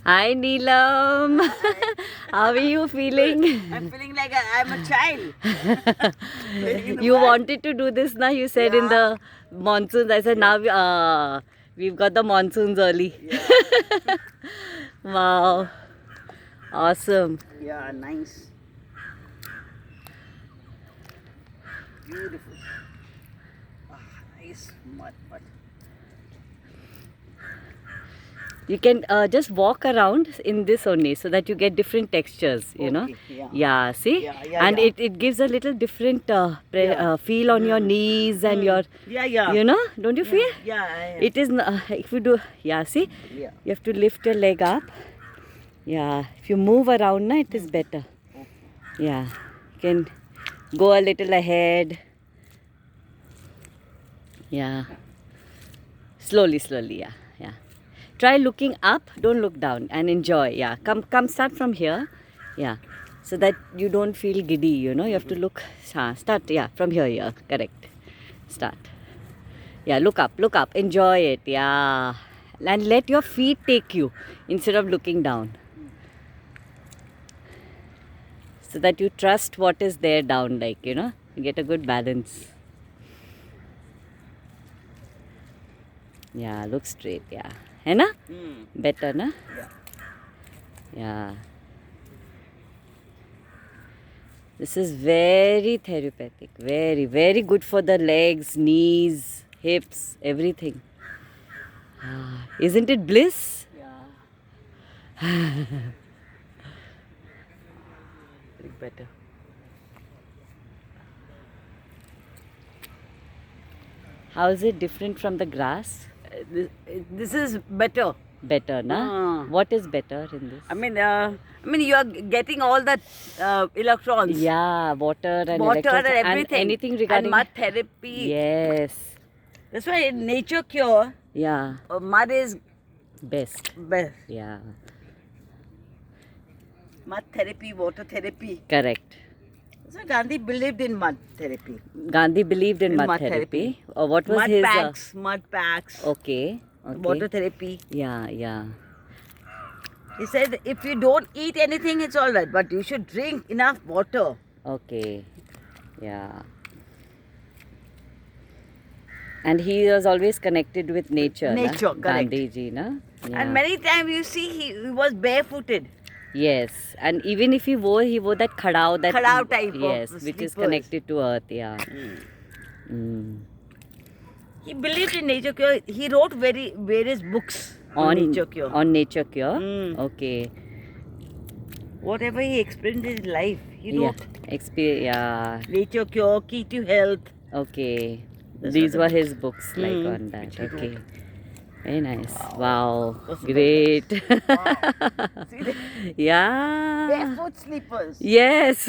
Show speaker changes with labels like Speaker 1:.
Speaker 1: Hi Neelam.
Speaker 2: Hi.
Speaker 1: How are you feeling?
Speaker 2: I'm feeling like I'm a child. Playing in the
Speaker 1: You
Speaker 2: mud.
Speaker 1: wanted to do this now. You said in
Speaker 2: Yeah.
Speaker 1: the monsoons. I said now we've got the monsoons early.
Speaker 2: Yeah.
Speaker 1: Wow. Awesome.
Speaker 2: Yeah, nice. Beautiful. Ah, nice mud.
Speaker 1: You can just walk around in this only so that you get different textures, you know.
Speaker 2: Okay, yeah.
Speaker 1: Yeah, see?
Speaker 2: Yeah,
Speaker 1: And
Speaker 2: yeah.
Speaker 1: it gives a little different
Speaker 2: Yeah.
Speaker 1: feel on your knees and your,
Speaker 2: Yeah.
Speaker 1: you know, don't you
Speaker 2: Yeah,
Speaker 1: feel?
Speaker 2: yeah.
Speaker 1: It is, if you do, yeah, see?
Speaker 2: Yeah.
Speaker 1: You have to lift your leg up. Yeah, if you move around, na, it is better.
Speaker 2: Okay.
Speaker 1: Yeah, you can go a little ahead. Yeah, slowly, yeah. Try looking up, don't look down, and enjoy. Yeah, come, start from here. Yeah, so that you don't feel giddy. You know, you have to look. Start. Yeah, from here. Yeah, correct. Start. Yeah, look up, enjoy it. Yeah, and let your feet take you instead of looking down, so that you trust what is there down. Like, you know, you get a good balance. Yeah, look straight. Yeah, है ना? Better, na?
Speaker 2: Yeah.
Speaker 1: Yeah. This is very therapeutic, very good for the legs, knees, hips, everything. Isn't it bliss?
Speaker 2: Yeah. Better.
Speaker 1: How is it different from the grass?
Speaker 2: This is better.
Speaker 1: Better, na? What is better in this?
Speaker 2: I mean, you are getting all the electrons.
Speaker 1: Yeah, water and
Speaker 2: Water
Speaker 1: electrons
Speaker 2: and everything.
Speaker 1: anything regarding.
Speaker 2: And mud therapy.
Speaker 1: Yes.
Speaker 2: That's why in nature cure,
Speaker 1: Yeah.
Speaker 2: mud is
Speaker 1: Best.
Speaker 2: best.
Speaker 1: Yeah.
Speaker 2: Mud therapy, water therapy.
Speaker 1: Correct.
Speaker 2: So Gandhi believed in mud therapy.
Speaker 1: Gandhi believed in
Speaker 2: In
Speaker 1: mud
Speaker 2: mud
Speaker 1: therapy.
Speaker 2: therapy.
Speaker 1: What was
Speaker 2: Mud
Speaker 1: his?
Speaker 2: packs, mud packs,
Speaker 1: Okay.
Speaker 2: water therapy.
Speaker 1: Yeah.
Speaker 2: He said if you don't eat anything, it's all right, but you should drink enough water.
Speaker 1: Okay. Yeah. And he was always connected with nature.
Speaker 2: Nature,
Speaker 1: na?
Speaker 2: correct.
Speaker 1: Gandhiji, na? Yeah.
Speaker 2: And many times you see he was barefooted.
Speaker 1: Yes. And even if he wore that khadao, that
Speaker 2: Khadao type of
Speaker 1: yes, which is
Speaker 2: slippers.
Speaker 1: connected to earth. Yeah. Mm.
Speaker 2: He believed in nature cure. He wrote various books on nature cure.
Speaker 1: On nature cure.
Speaker 2: Mm.
Speaker 1: Okay.
Speaker 2: Whatever he experienced in his life, he wrote.
Speaker 1: Yeah.
Speaker 2: Nature cure, key to health.
Speaker 1: Okay.
Speaker 2: That's
Speaker 1: These
Speaker 2: what
Speaker 1: were his books, like on that.
Speaker 2: which he
Speaker 1: Okay.
Speaker 2: wrote.
Speaker 1: Very nice.
Speaker 2: Wow.
Speaker 1: Wow.
Speaker 2: Those are
Speaker 1: Great.
Speaker 2: Wow. See the
Speaker 1: Yeah.
Speaker 2: barefoot slippers.
Speaker 1: Yes.